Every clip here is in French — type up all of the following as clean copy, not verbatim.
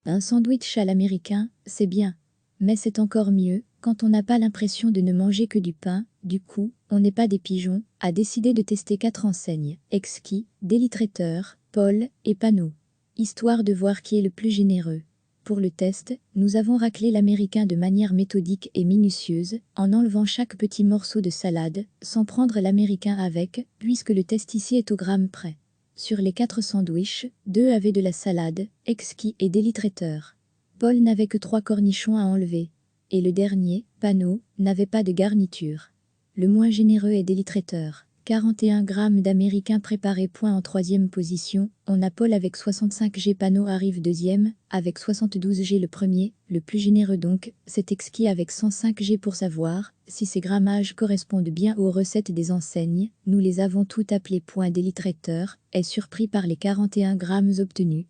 Un sandwich à l'américain, c'est bien. Mais c'est encore mieux quand on n'a pas l'impression de ne manger que du pain. Du coup, on n'est pas des pigeons, a décidé de tester 4 enseignes, Exquis, Daily Traiteur, Paul et Panot. Histoire de voir qui est le plus généreux. Pour le test, nous avons raclé l'américain de manière méthodique et minutieuse, en enlevant chaque petit morceau de salade, sans prendre l'américain avec, puisque le test ici est au gramme près. Sur les 4 sandwichs, 2 avaient de la salade, Exquis et Daily Traiteur. Paul n'avait que 3 cornichons à enlever. Et le dernier, Panot, n'avait pas de garniture. Le moins généreux est Daily Traiteur. 41 grammes d'américain préparé. En 3e position, on a Paul avec 65 g. Panot arrive 2e, avec 72 g. Le premier, le plus généreux donc, c'est Exquis avec 105 g. Pour savoir si ces grammages correspondent bien aux recettes des enseignes, nous les avons toutes appelées. Daily Traiteur est surpris par les 41 grammes obtenus.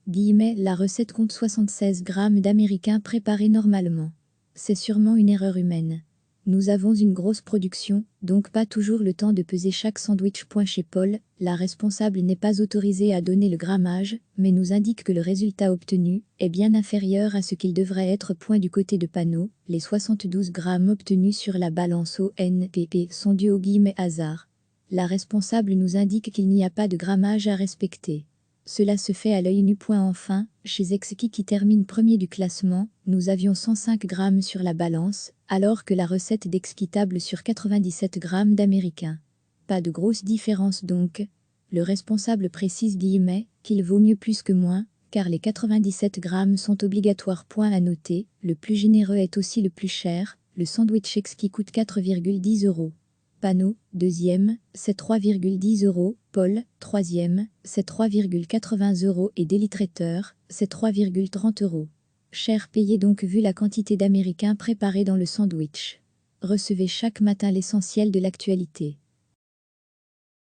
La recette compte 76 grammes d'américain préparé normalement. C'est sûrement une erreur humaine. Nous avons une grosse production, donc pas toujours le temps de peser chaque sandwich. Chez Paul, la responsable n'est pas autorisée à donner le grammage, mais nous indique que le résultat obtenu est bien inférieur à ce qu'il devrait être. Du côté de Panot, les 72 grammes obtenus sur la balance ONPP sont dus au hasard. La responsable nous indique qu'il n'y a pas de grammage à respecter. Cela se fait à l'œil nu. Enfin, chez Exquis qui termine premier du classement, nous avions 105 grammes sur la balance, alors que la recette d'Exquis table sur 97 grammes d'américain. Pas de grosse différence donc. Le responsable précise qu'il vaut mieux plus que moins, car les 97 grammes sont obligatoires. À noter, le plus généreux est aussi le plus cher, le sandwich Exquis coûte 4,10 €. Panot, 2e, c'est 3,10 €, Paul, 3e, c'est 3,80 € et Daily Traiteur, c'est 3,30 €. Cher payé donc vu la quantité d'américain préparé dans le sandwich. Recevez chaque matin l'essentiel de l'actualité.